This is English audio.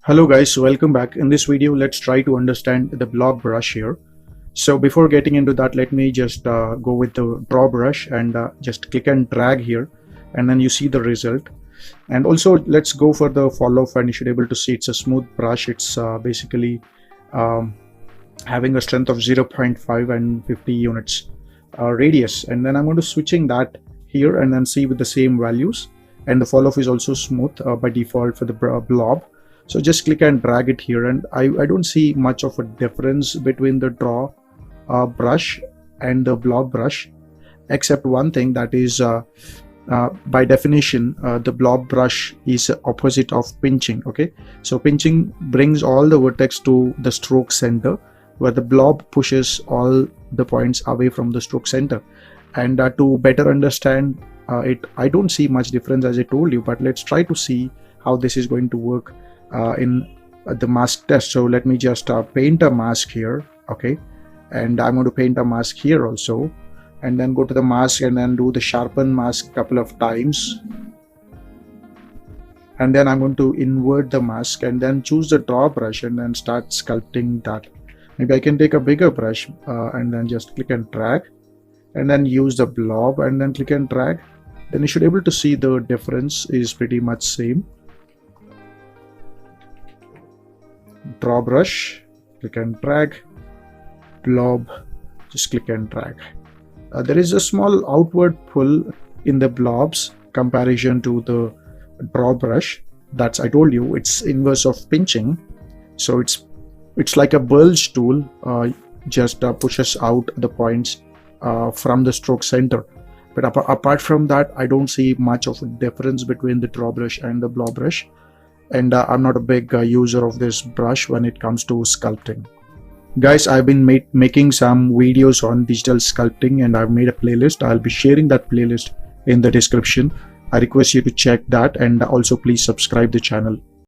Hello guys, welcome back. In this video, let's try to understand the blob brush here. So before getting into that, let me just go with the draw brush and just click and drag here, and then you see the result. And also let's go for the fall off, and you should be able to see it's a smooth brush. It's basically having a strength of 0.5 and 50 units radius. And then I'm going to switching that here and then see with the same values. And the fall off is also smooth by default for the blob. So just click and drag it here, and I don't see much of a difference between the draw brush and the blob brush, except one thing, that is by definition the blob brush is opposite of pinching. Okay, so pinching brings all the vertex to the stroke center, where the blob pushes all the points away from the stroke center. And to better understand it, I don't see much difference as I told you, but let's try to see how this is going to work in the mask test. So let me just paint a mask here. Okay, and I'm going to paint a mask here also, and then go to the mask and then do the sharpen mask a couple of times, and then I'm going to invert the mask and then choose the draw brush and then start sculpting that. Maybe I can take a bigger brush and then just click and drag, and then use the blob and then click and drag. Then you should be able to see the difference is pretty much same. Draw brush, click and drag, blob, just click and drag. There is a small outward pull in the blobs comparison to the draw brush. That's, I told you, it's inverse of pinching. So it's like a bulge tool, just pushes out the points from the stroke center. But apart from that, I don't see much of a difference between the draw brush and the blob brush. And I'm not a big user of this brush when it comes to sculpting. Guys, I've been making some videos on digital sculpting, and I've made a playlist. I'll be sharing that playlist in the description. I request you to check that, and also please subscribe the channel.